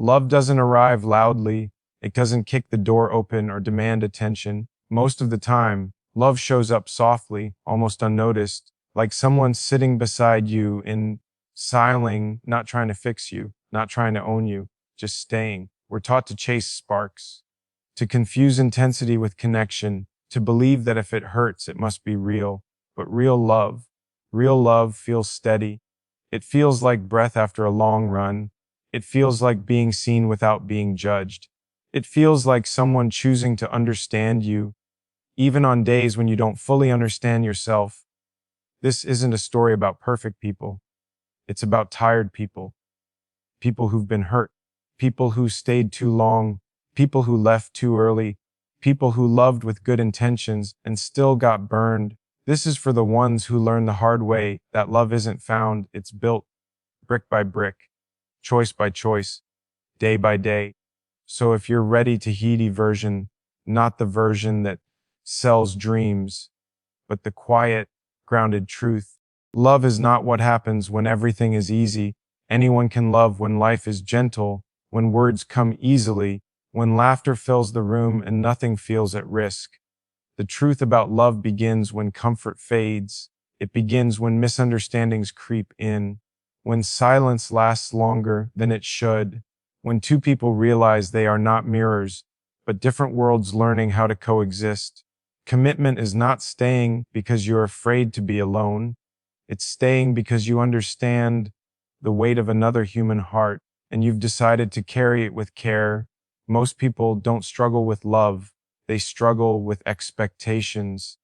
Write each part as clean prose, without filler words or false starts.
Love doesn't arrive loudly. It doesn't kick the door open or demand attention. Most of the time, love shows up softly, almost unnoticed, like someone sitting beside you in silence, not trying to fix you, not trying to own you, just staying. We're taught to chase sparks, to confuse intensity with connection, to believe that if it hurts, it must be real. But real love feels steady. It feels like breath after a long run. It feels like being seen without being judged. It feels like someone choosing to understand you, even on days when you don't fully understand yourself. This isn't a story about perfect people. It's about tired people, people who've been hurt, people who stayed too long, people who left too early, people who loved with good intentions and still got burned. This is for the ones who learn the hard way that love isn't found, it's built, brick by brick, choice by choice, day by day. So if you're ready to heedy version, not the version that sells dreams, but the quiet, grounded truth. Love is not what happens when everything is easy. Anyone can love when life is gentle, when words come easily, when laughter fills the room and nothing feels at risk. The truth about love begins when comfort fades. It begins when misunderstandings creep in, when silence lasts longer than it should, when two people realize they are not mirrors, but different worlds learning how to coexist. Commitment is not staying because you're afraid to be alone. It's staying because you understand the weight of another human heart and you've decided to carry it with care. Most people don't struggle with love. They struggle with expectations.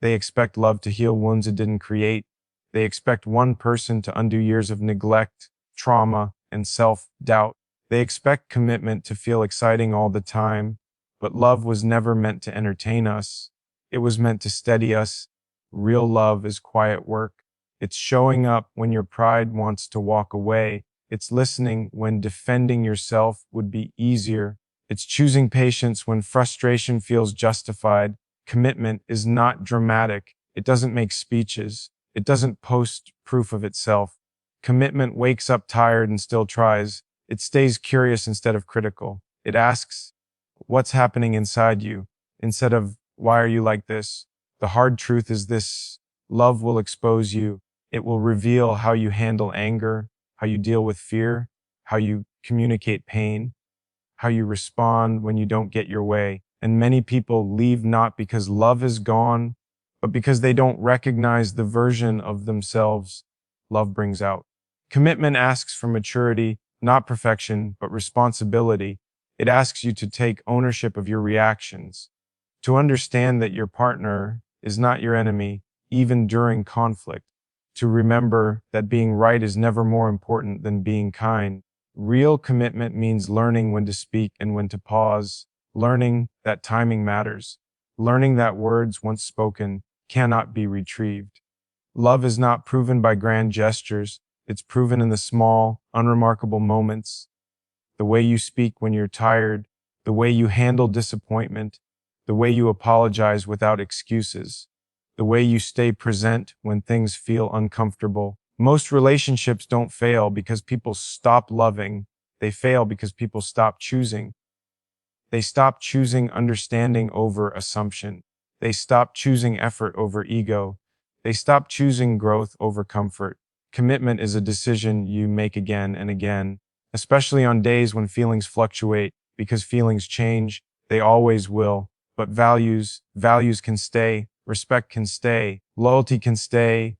They expect love to heal wounds it didn't create. They expect one person to undo years of neglect, trauma, and self-doubt. They expect commitment to feel exciting all the time, but love was never meant to entertain us. It was meant to steady us. Real love is quiet work. It's showing up when your pride wants to walk away. It's listening when defending yourself would be easier. It's choosing patience when frustration feels justified. Commitment is not dramatic. It doesn't make speeches. It doesn't post proof of itself. Commitment wakes up tired and still tries. It stays curious instead of critical. It asks, what's happening inside you? Instead of, why are you like this? The hard truth is this: love will expose you. It will reveal how you handle anger, how you deal with fear, how you communicate pain, how you respond when you don't get your way. And many people leave not because love is gone, but because they don't recognize the version of themselves love brings out. Commitment asks for maturity, not perfection, but responsibility. It asks you to take ownership of your reactions, to understand that your partner is not your enemy, even during conflict, to remember that being right is never more important than being kind. Real commitment means learning when to speak and when to pause, learning that timing matters, learning that words once spoken cannot be retrieved. Love is not proven by grand gestures. It's proven in the small, unremarkable moments. The way you speak when you're tired, the way you handle disappointment, the way you apologize without excuses, the way you stay present when things feel uncomfortable. Most relationships don't fail because people stop loving. They fail because people stop choosing. They stop choosing understanding over assumption. They stop choosing effort over ego. They stop choosing growth over comfort. Commitment is a decision you make again and again, especially on days when feelings fluctuate, because feelings change. They always will. But values can stay. Respect can stay. Loyalty can stay.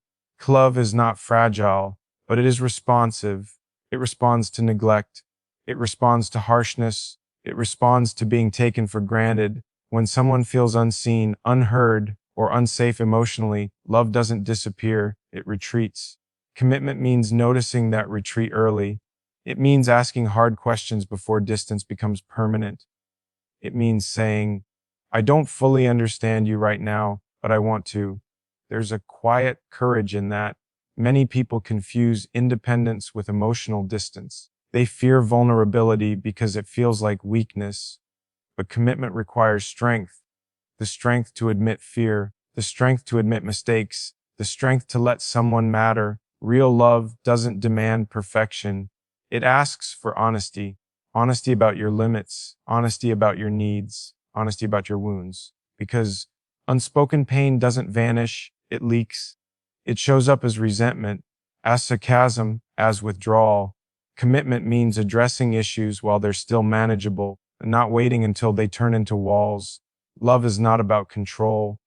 Love is not fragile, but it is responsive. It responds to neglect. It responds to harshness. It responds to being taken for granted. When someone feels unseen, unheard, or unsafe emotionally, love doesn't disappear, it retreats. Commitment means noticing that retreat early. It means asking hard questions before distance becomes permanent. It means saying, I don't fully understand you right now, but I want to. There's a quiet courage in that. Many people confuse independence with emotional distance. They fear vulnerability because it feels like weakness. But commitment requires strength. The strength to admit fear, the strength to admit mistakes, the strength to let someone matter. Real love doesn't demand perfection. It asks for honesty. honesty about your limits, honesty about your needs, honesty about your wounds. Because unspoken pain doesn't vanish, it leaks. It shows up as resentment, as sarcasm, as withdrawal. Commitment means addressing issues while they're still manageable, and not waiting until they turn into walls. Love is not about control.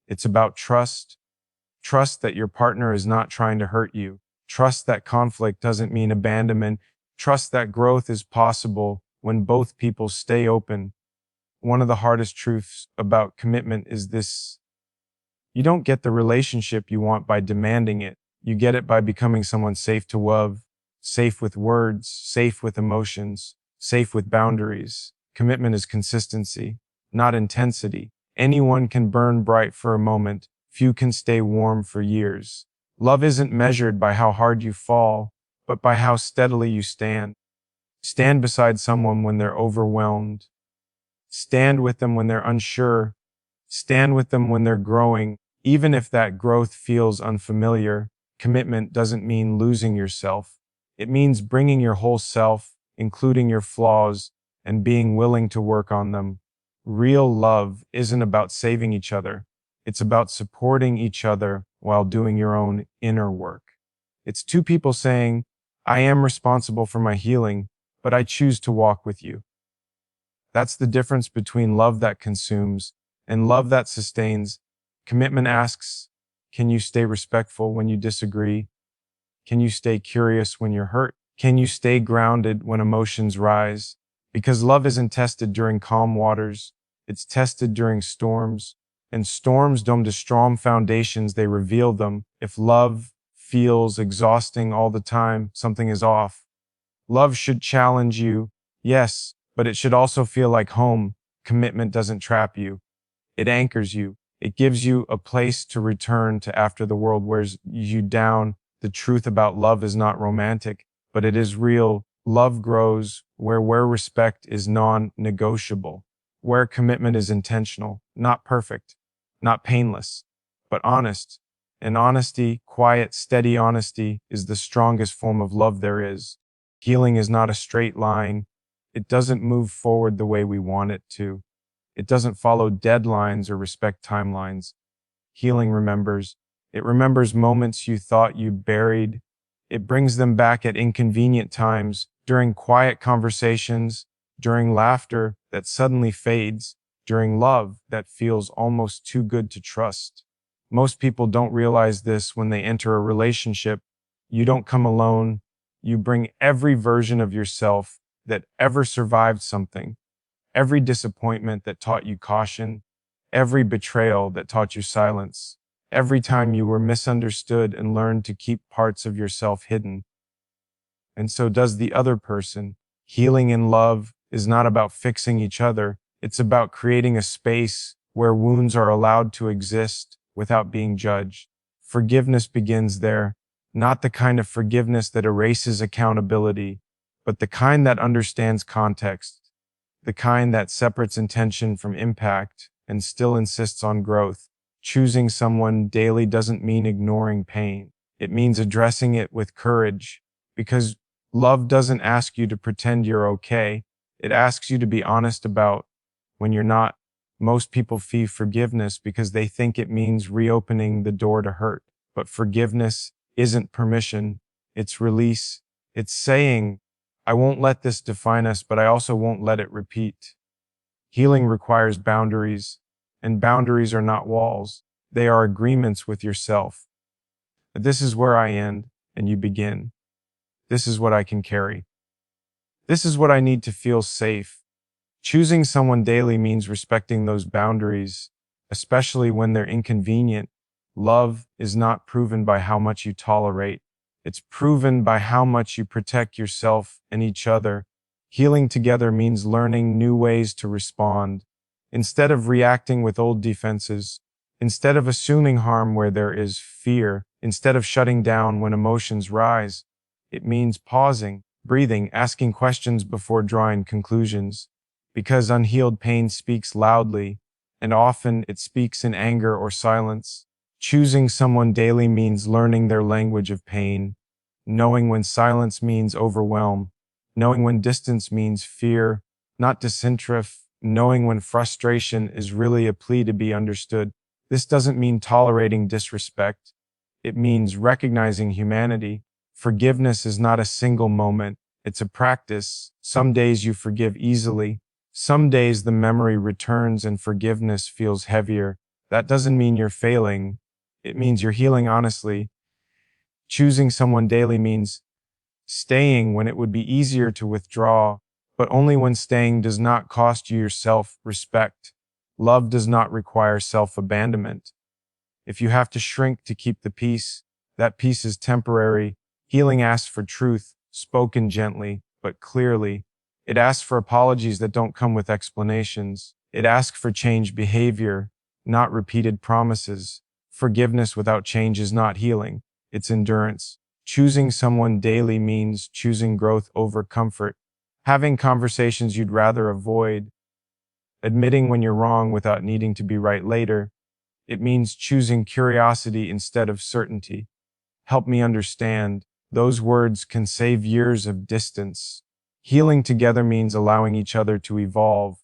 It's about trust. Trust that your partner is not trying to hurt you. Trust that conflict doesn't mean abandonment. Trust that growth is possible when both people stay open. One of the hardest truths about commitment is this: you don't get the relationship you want by demanding it. You get it by becoming someone safe to love, safe with words, safe with emotions, safe with boundaries. Commitment is consistency, not intensity. Anyone can burn bright for a moment. Few can stay warm for years. Love isn't measured by how hard you fall, but by how steadily you stand. Stand beside someone when they're overwhelmed. Stand with them when they're unsure. Stand with them when they're growing. Even if that growth feels unfamiliar, commitment doesn't mean losing yourself. It means bringing your whole self, including your flaws, and being willing to work on them. Real love isn't about saving each other. It's about supporting each other while doing your own inner work. It's two people saying, I am responsible for my healing, but I choose to walk with you. That's the difference between love that consumes and love that sustains. Commitment asks, can you stay respectful when you disagree? Can you stay curious when you're hurt? Can you stay grounded when emotions rise? Because love isn't tested during calm waters, it's tested during storms. And storms don't destroy foundations, they reveal them. If love feels exhausting all the time, something is off. Love should challenge you, yes, but it should also feel like home. Commitment doesn't trap you. It anchors you. It gives you a place to return to after the world wears you down. The truth about love is not romantic, but it is real. Love grows where respect is non-negotiable, where commitment is intentional, not perfect, not painless, but honest. And honesty, quiet, steady honesty, is the strongest form of love there is. Healing is not a straight line. It doesn't move forward the way we want it to. It doesn't follow deadlines or respect timelines. Healing remembers. It remembers moments you thought you buried. It brings them back at inconvenient times, during quiet conversations, during laughter that suddenly fades, during love that feels almost too good to trust. Most people don't realize this when they enter a relationship. You don't come alone. You bring every version of yourself that ever survived something, every disappointment that taught you caution, every betrayal that taught you silence, every time you were misunderstood and learned to keep parts of yourself hidden. And so does the other person. Healing in love is not about fixing each other. It's about creating a space where wounds are allowed to exist without being judged. Forgiveness begins there, not the kind of forgiveness that erases accountability, but the kind that understands context, the kind that separates intention from impact and still insists on growth. Choosing someone daily doesn't mean ignoring pain. It means addressing it with courage, because love doesn't ask you to pretend you're okay. It asks you to be honest about when you're not. Most people feel forgiveness because they think it means reopening the door to hurt. But forgiveness isn't permission, it's release. It's saying, I won't let this define us, but I also won't let it repeat. Healing requires boundaries, and boundaries are not walls. They are agreements with yourself. This is where I end, and you begin. This is what I can carry. This is what I need to feel safe. Choosing someone daily means respecting those boundaries, especially when they're inconvenient. Love is not proven by how much you tolerate. It's proven by how much you protect yourself and each other. Healing together means learning new ways to respond. Instead of reacting with old defenses, instead of assuming harm where there is fear, instead of shutting down when emotions rise, it means pausing, breathing, asking questions before drawing conclusions. Because unhealed pain speaks loudly, and often it speaks in anger or silence. Choosing someone daily means learning their language of pain, knowing when silence means overwhelm, knowing when distance means fear, not disinterest, knowing when frustration is really a plea to be understood. This doesn't mean tolerating disrespect. It means recognizing humanity. Forgiveness is not a single moment. It's a practice. Some days you forgive easily. Some days the memory returns and forgiveness feels heavier. That doesn't mean you're failing. It means you're healing honestly. Choosing someone daily means staying when it would be easier to withdraw, but only when staying does not cost you your self-respect. Love does not require self-abandonment. If you have to shrink to keep the peace, that peace is temporary. Healing asks for truth, spoken gently, but clearly. It asks for apologies that don't come with explanations. It asks for changed behavior, not repeated promises. Forgiveness without change is not healing, it's endurance. Choosing someone daily means choosing growth over comfort, having conversations you'd rather avoid, admitting when you're wrong without needing to be right later. It means choosing curiosity instead of certainty. Help me understand. Those words can save years of distance. Healing together means allowing each other to evolve.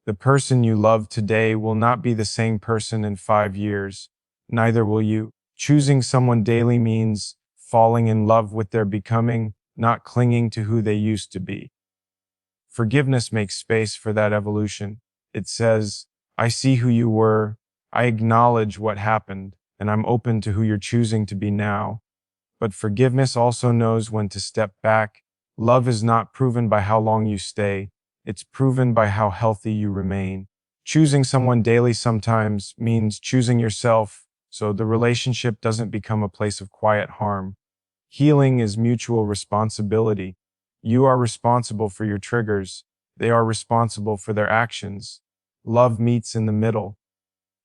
The person you love today will not be the same person in 5 years. Neither will you. Choosing someone daily means falling in love with their becoming, not clinging to who they used to be. Forgiveness makes space for that evolution. It says, I see who you were, I acknowledge what happened, and I'm open to who you're choosing to be now. But forgiveness also knows when to step back. Love is not proven by how long you stay, it's proven by how healthy you remain. Choosing someone daily sometimes means choosing yourself, so the relationship doesn't become a place of quiet harm. Healing is mutual responsibility. You are responsible for your triggers. They are responsible for their actions. Love meets in the middle.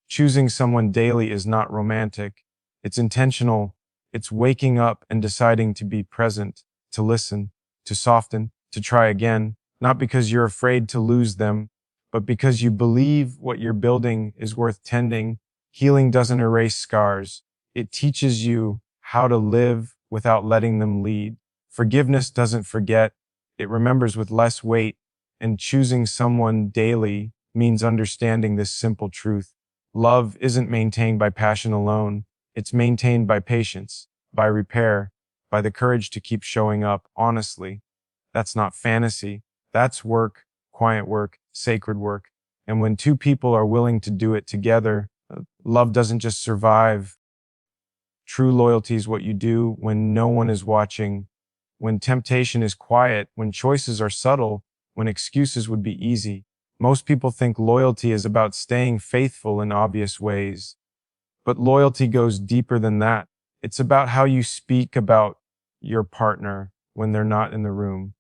Choosing someone daily is not romantic. It's intentional. It's waking up and deciding to be present, to listen, to soften, to try again, not because you're afraid to lose them, but because you believe what you're building is worth tending. Healing doesn't erase scars. It teaches you how to live without letting them lead. Forgiveness doesn't forget. It remembers with less weight, and choosing someone daily means understanding this simple truth. Love isn't maintained by passion alone. It's maintained by patience, by repair, by the courage to keep showing up honestly. That's not fantasy. That's work, quiet work, sacred work. And when two people are willing to do it together, love doesn't just survive. True loyalty is what you do when no one is watching, when temptation is quiet, when choices are subtle, when excuses would be easy. Most people think loyalty is about staying faithful in obvious ways. But loyalty goes deeper than that. It's about how you speak about your partner when they're not in the room.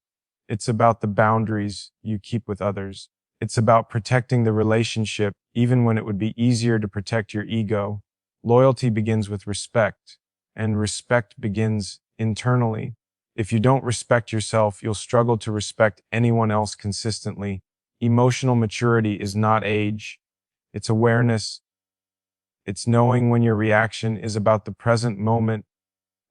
It's about the boundaries you keep with others. It's about protecting the relationship even when it would be easier to protect your ego. Loyalty begins with respect, and respect begins internally. If you don't respect yourself, you'll struggle to respect anyone else consistently. Emotional maturity is not age. It's awareness. It's knowing when your reaction is about the present moment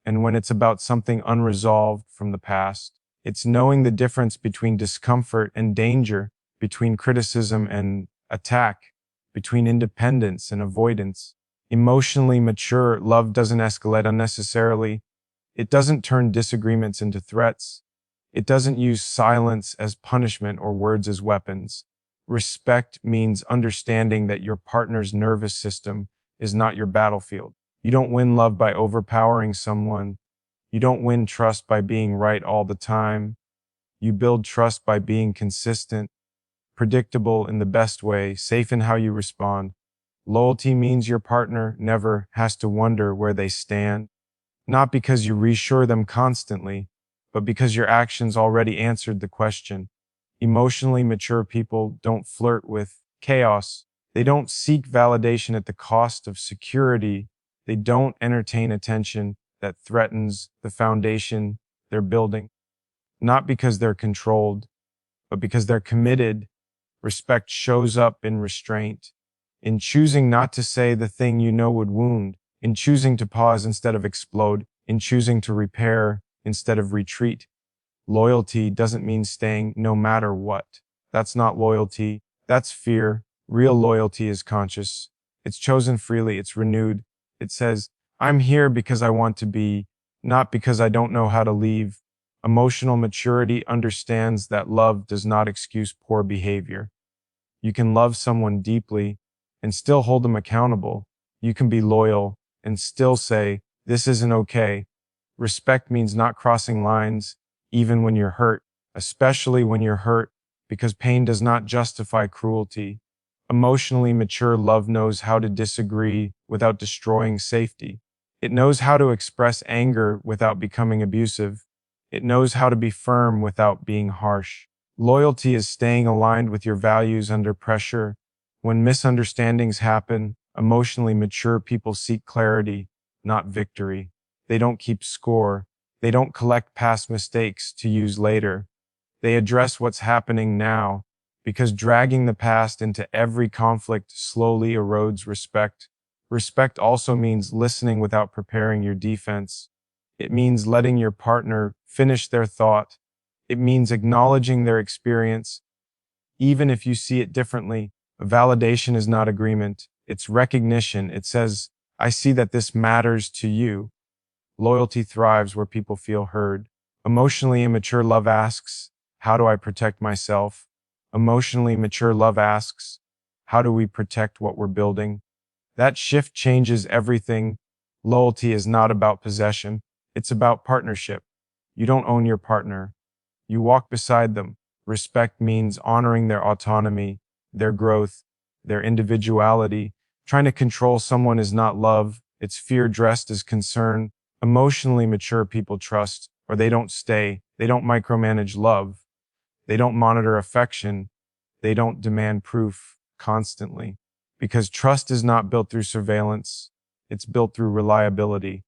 and when it's about something unresolved from the past. It's knowing the difference between discomfort and danger, between criticism and attack, between independence and avoidance. Emotionally mature love doesn't escalate unnecessarily. It doesn't turn disagreements into threats. It doesn't use silence as punishment or words as weapons. Respect means understanding that your partner's nervous system is not your battlefield. You don't win love by overpowering someone. You don't win trust by being right all the time. You build trust by being consistent, predictable in the best way, safe in how you respond. Loyalty means your partner never has to wonder where they stand, not because you reassure them constantly, but because your actions already answered the question. Emotionally mature people don't flirt with chaos. They don't seek validation at the cost of security. They don't entertain attention that threatens the foundation they're building. Not because they're controlled, but because they're committed. Respect shows up in restraint, in choosing not to say the thing you know would wound, in choosing to pause instead of explode, in choosing to repair instead of retreat. Loyalty doesn't mean staying no matter what. That's not loyalty. That's fear. Real loyalty is conscious. It's chosen freely. It's renewed. It says, I'm here because I want to be, not because I don't know how to leave. Emotional maturity understands that love does not excuse poor behavior. You can love someone deeply and still hold them accountable. You can be loyal and still say, this isn't okay. Respect means not crossing lines, even when you're hurt, especially when you're hurt, because pain does not justify cruelty. Emotionally mature love knows how to disagree without destroying safety. It knows how to express anger without becoming abusive. It knows how to be firm without being harsh. Loyalty is staying aligned with your values under pressure. When misunderstandings happen, emotionally mature people seek clarity, not victory. They don't keep score. They don't collect past mistakes to use later. They address what's happening now, because dragging the past into every conflict slowly erodes respect. Respect also means listening without preparing your defense. It means letting your partner finish their thought. It means acknowledging their experience, even if you see it differently. Validation is not agreement. It's recognition. It says, I see that this matters to you. Loyalty thrives where people feel heard. Emotionally immature love asks, how do I protect myself? Emotionally mature love asks, how do we protect what we're building? That shift changes everything. Loyalty is not about possession. It's about partnership. You don't own your partner. You walk beside them. Respect means honoring their autonomy, their growth, their individuality. Trying to control someone is not love. It's fear dressed as concern. Emotionally mature people trust, or they don't stay. They don't micromanage love. They don't monitor affection. They don't demand proof constantly. Because trust is not built through surveillance. It's built through reliability.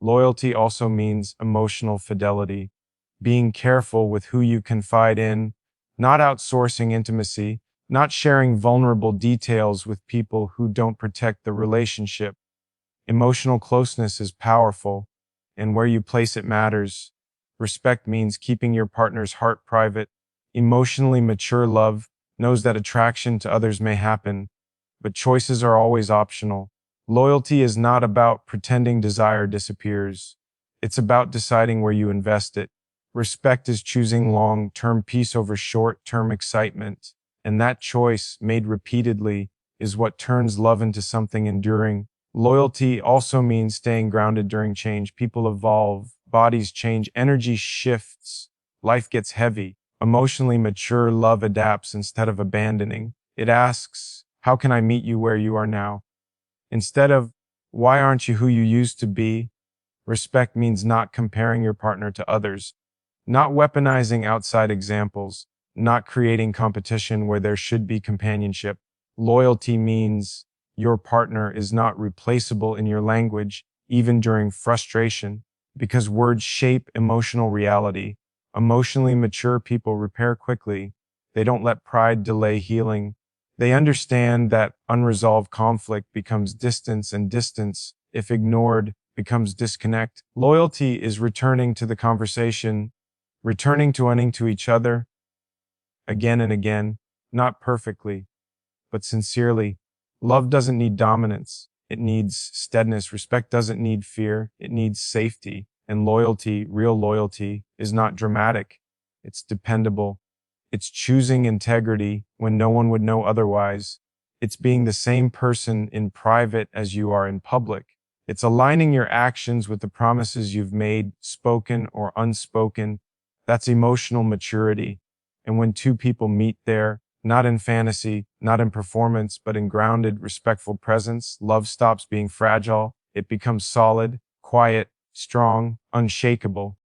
Loyalty also means emotional fidelity. Being careful with who you confide in, not outsourcing intimacy, not sharing vulnerable details with people who don't protect the relationship. Emotional closeness is powerful, and where you place it matters. Respect means keeping your partner's heart private. Emotionally mature love knows that attraction to others may happen, but choices are always optional. Loyalty is not about pretending desire disappears. It's about deciding where you invest it. Respect is choosing long-term peace over short-term excitement, and that choice, made repeatedly, is what turns love into something enduring. Loyalty also means staying grounded during change. People evolve, bodies change, energy shifts, life gets heavy. Emotionally mature love adapts instead of abandoning. It asks, how can I meet you where you are now? Instead of, why aren't you who you used to be? Respect means not comparing your partner to others, not weaponizing outside examples, not creating competition where there should be companionship. Loyalty means your partner is not replaceable in your language, even during frustration, because words shape emotional reality. Emotionally mature people repair quickly. They don't let pride delay healing. They understand that unresolved conflict becomes distance, and distance, if ignored, becomes disconnect. Loyalty is returning to the conversation, returning to owning to each other again and again, not perfectly, but sincerely. Love doesn't need dominance. It needs steadiness. Respect doesn't need fear. It needs safety. And loyalty, real loyalty, is not dramatic. It's dependable. It's choosing integrity when no one would know otherwise. It's being the same person in private as you are in public. It's aligning your actions with the promises you've made, spoken or unspoken. That's emotional maturity. And when two people meet there, not in fantasy, not in performance, but in grounded, respectful presence, love stops being fragile. It becomes solid, quiet, strong, unshakable.